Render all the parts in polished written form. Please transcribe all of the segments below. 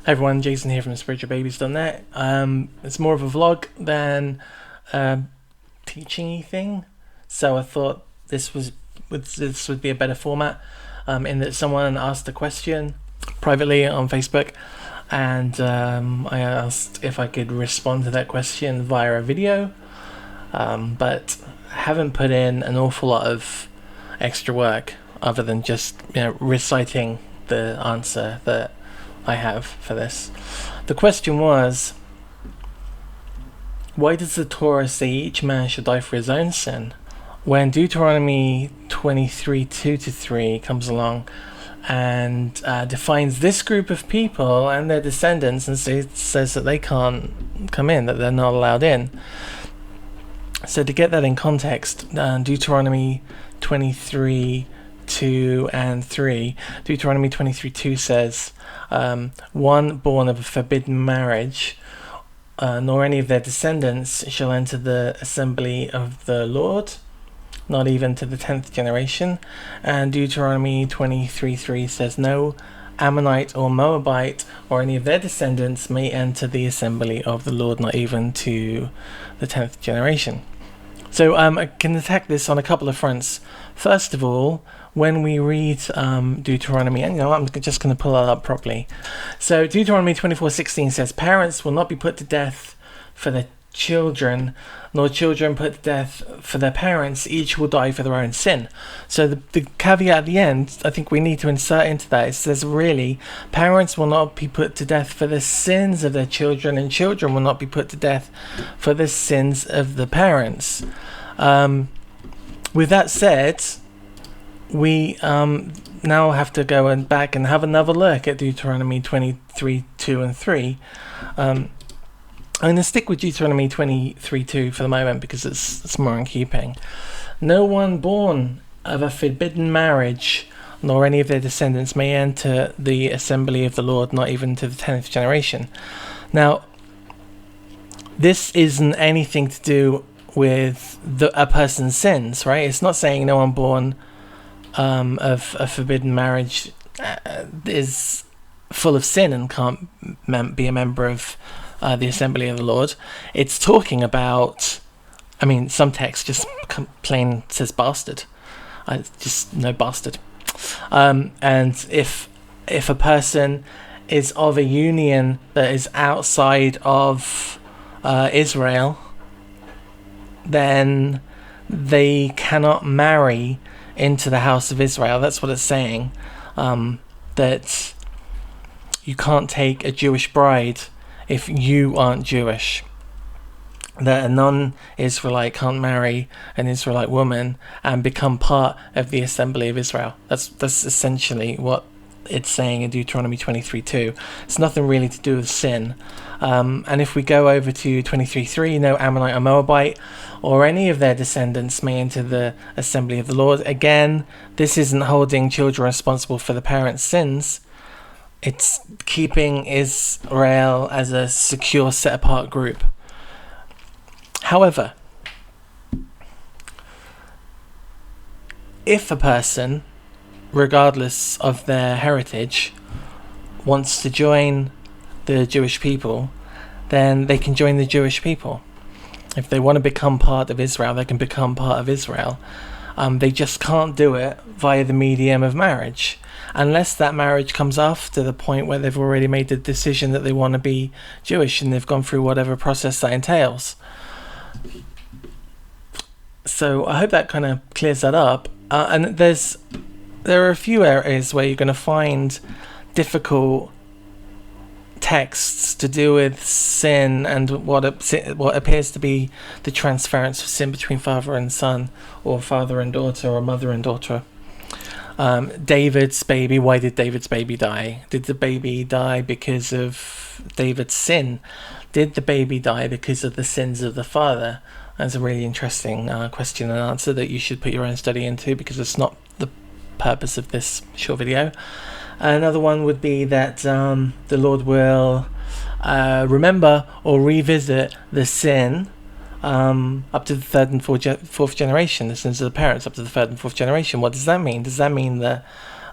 Hi everyone, Jason here from Spiritualbabies.net. It's more of a vlog than a teaching-y thing, so I thought this would be a better format, in that someone asked a question privately on Facebook, and I asked if I could respond to that question via a video, but haven't put in an awful lot of extra work other than just reciting the answer that I have for this. The question was, why does the Torah say each man should die for his own sin, when Deuteronomy 23:2-3 comes along and defines this group of people and their descendants and says that they can't come in, that they're not allowed in? So to get that in context, Deuteronomy 23:2 and 3, Deuteronomy 23:2 says, one born of a forbidden marriage, nor any of their descendants shall enter the assembly of the Lord, not even to the 10th generation. And Deuteronomy 23:3 says, no Ammonite or Moabite or any of their descendants may enter the assembly of the Lord, not even to the 10th generation. So I can attack this on a couple of fronts. First of all, when we read Deuteronomy, and I'm just going to pull that up properly. So Deuteronomy 24:16 says, parents will not be put to death for their children, nor children put to death for their parents. Each will die for their own sin. So the caveat at the end, I think we need to insert into that. It says, really, parents will not be put to death for the sins of their children, and children will not be put to death for the sins of the parents. With that said, we now have to go back and have another look at Deuteronomy 23:2 and 3. I'm going to stick with Deuteronomy 23:2 for the moment because it's more in keeping. No one born of a forbidden marriage, nor any of their descendants, may enter the assembly of the Lord, not even to the 10th generation. Now, this isn't anything to do with a person's sins, right? It's not saying no one born of a forbidden marriage is full of sin and can't be a member of the assembly of the Lord. It's talking about, some text just plain says bastard. Just no bastard. And if a person is of a union that is outside of Israel, then they cannot marry into the house of Israel. That's what it's saying. That you can't take a Jewish bride if you aren't Jewish. That a non-Israelite can't marry an Israelite woman and become part of the assembly of Israel. That's essentially what it's saying in Deuteronomy 23:2. It's nothing really to do with sin. And if we go over to 23:3, no Ammonite or Moabite or any of their descendants may enter the assembly of the Lord. Again, this isn't holding children responsible for the parents' sins. It's keeping Israel as a secure, set-apart group. However, if a person, regardless of their heritage, wants to join the Jewish people, then they can join the Jewish people. If they want to become part of Israel, they can become part of Israel. They just can't do it via the medium of marriage, unless that marriage comes after the point where they've already made the decision that they want to be Jewish and they've gone through whatever process that entails. So I hope that kind of clears that up. And there are a few areas where you're going to find difficult texts to do with sin and what appears to be the transference of sin between father and son, or father and daughter, or mother and daughter. David's baby, why did David's baby die? Did the baby die because of David's sin? Did the baby die because of the sins of the father? That's a really interesting question and answer that you should put your own study into, because it's not the purpose of this short video. Another one would be that the Lord will remember or revisit the sin up to the third and fourth generation, the sins of the parents up to the third and fourth generation. What does that mean? Does that mean that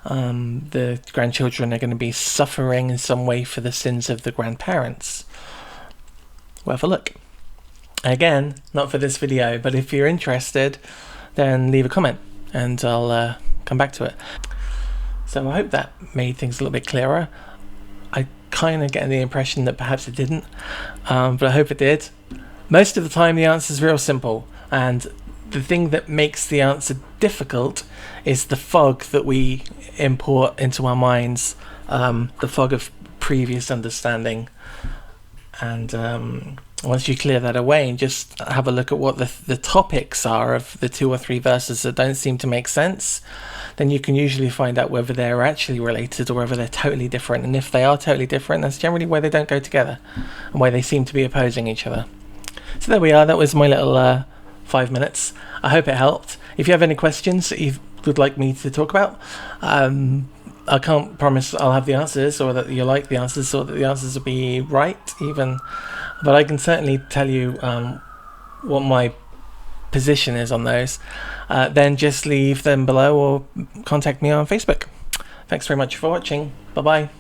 the grandchildren are going to be suffering in some way for the sins of the grandparents. We'll have a look. Again, not for this video, but if you're interested, then leave a comment and I'll come back to it. So I hope that made things a little bit clearer. I kind of get the impression that perhaps it didn't, but I hope it did. Most of the time the answer is real simple, and the thing that makes the answer difficult is the fog that we import into our minds, the fog of previous understanding. And once you clear that away and just have a look at what the topics are of the 2 or 3 verses that don't seem to make sense, then you can usually find out whether they're actually related or whether they're totally different. And if they are totally different, that's generally why they don't go together and why they seem to be opposing each other. So there we are. That was my little 5 minutes. I hope it helped. If you have any questions that you would like me to talk about, I can't promise I'll have the answers, or that you like the answers, or that the answers will be right even, but I can certainly tell you what my position is on those. Then just leave them below or contact me on Facebook. Thanks very much for watching. Bye bye.